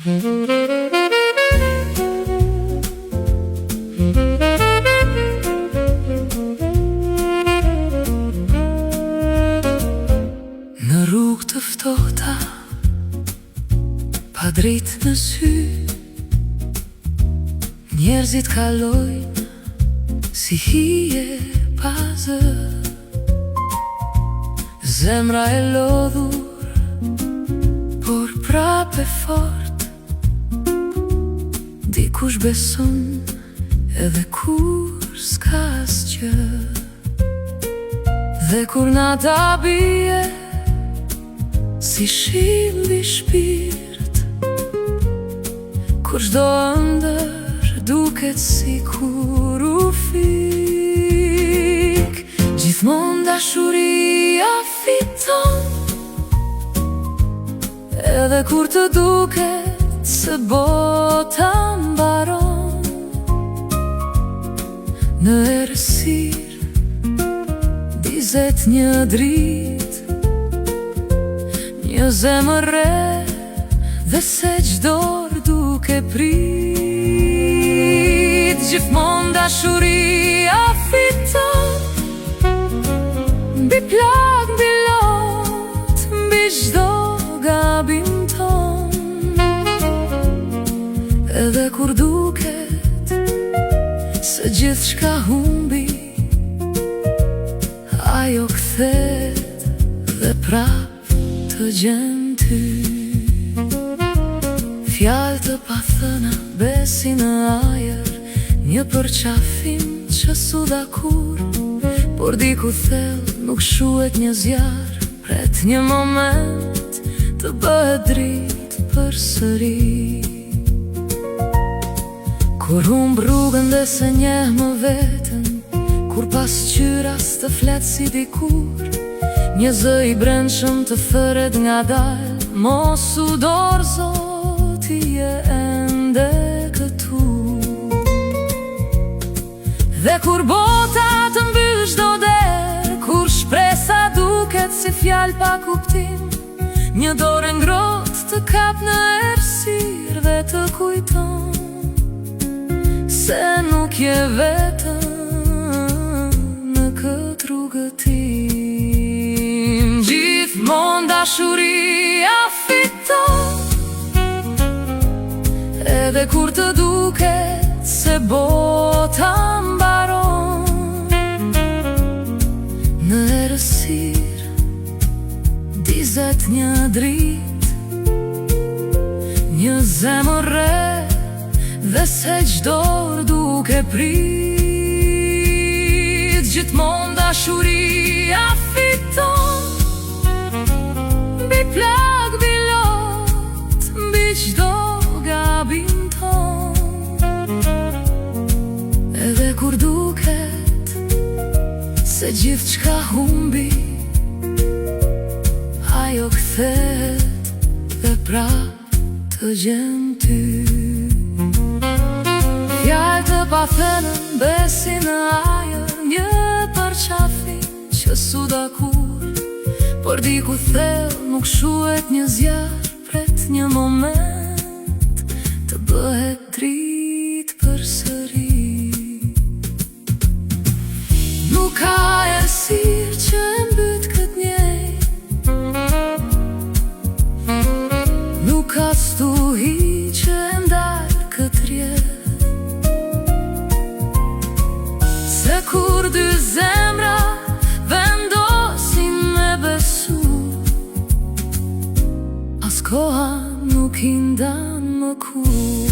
Në rrugë të ftohta, pa dritë në sy, njerëzit kalojnë si hije pa zë. Zemra e lodhur, por prap e fort, dikush beson edhe kur s'ka asgjë. Dhe kur nata bie, si shimbi shpirt, kur çdo ëndër duket si kur u fik. Gjithmonë dashuria fiton, edhe kur të duket se bota mbaron. Në errësirë dizet një dritë, një zemër re, dhe se çdo orë duke prit. Gjithmonë dashuria fiton, mbi plagë, mbi lot, mbi çdo gabim ton. Edhe kur duket se gjithçka humbi, ajo kthehet dhe prap të gjen ty. Fjalë të pathëna, besi në ajër, një përqafim që s'u dha kur, por diku thellë nuk shuhet një zjarr, pret një moment të bëhet dritë përsëri. Kur humb rrugën dhe se njeh më veten, kur pas qyras të flet si dikur, një zë i brendshëm të thëret ngadalë, mos u dorëzo, ti je ende këtu. Dhe kur bota të mbyll çdo derë, kur shpresa duket si fjalë pa kuptim, një dorë ngrohtë të kap në errësirë dhe të kujton se nuk je vetëm në këtë rrugëtim. Gjithmonë dashuria fiton, edhe kur të duket se bota mbaron. Në errësirë dizet një dritë, një zemër re, dhe se çdo orë duke prit. Gjithmonë dashuria fiton, mbi plagë, mbi lot, mbi çdo gabim ton. Edhe kur duket se gjithçka humbi, ajo kthehet dhe prap të gjen ty. Fjalë të pathëna, besi në ajër, një përqafim që s'u dha kur, por diku thellë nuk shuhet një zjarr, pret një moment të bëhet dritë përsëri. Nuk ka errësirë që mbyt këtë njejtë, nuk ka stuhi që ndal këtë rjetë. Se kur dy zemra vendosin me besu, as koha nuk i ndan më kur.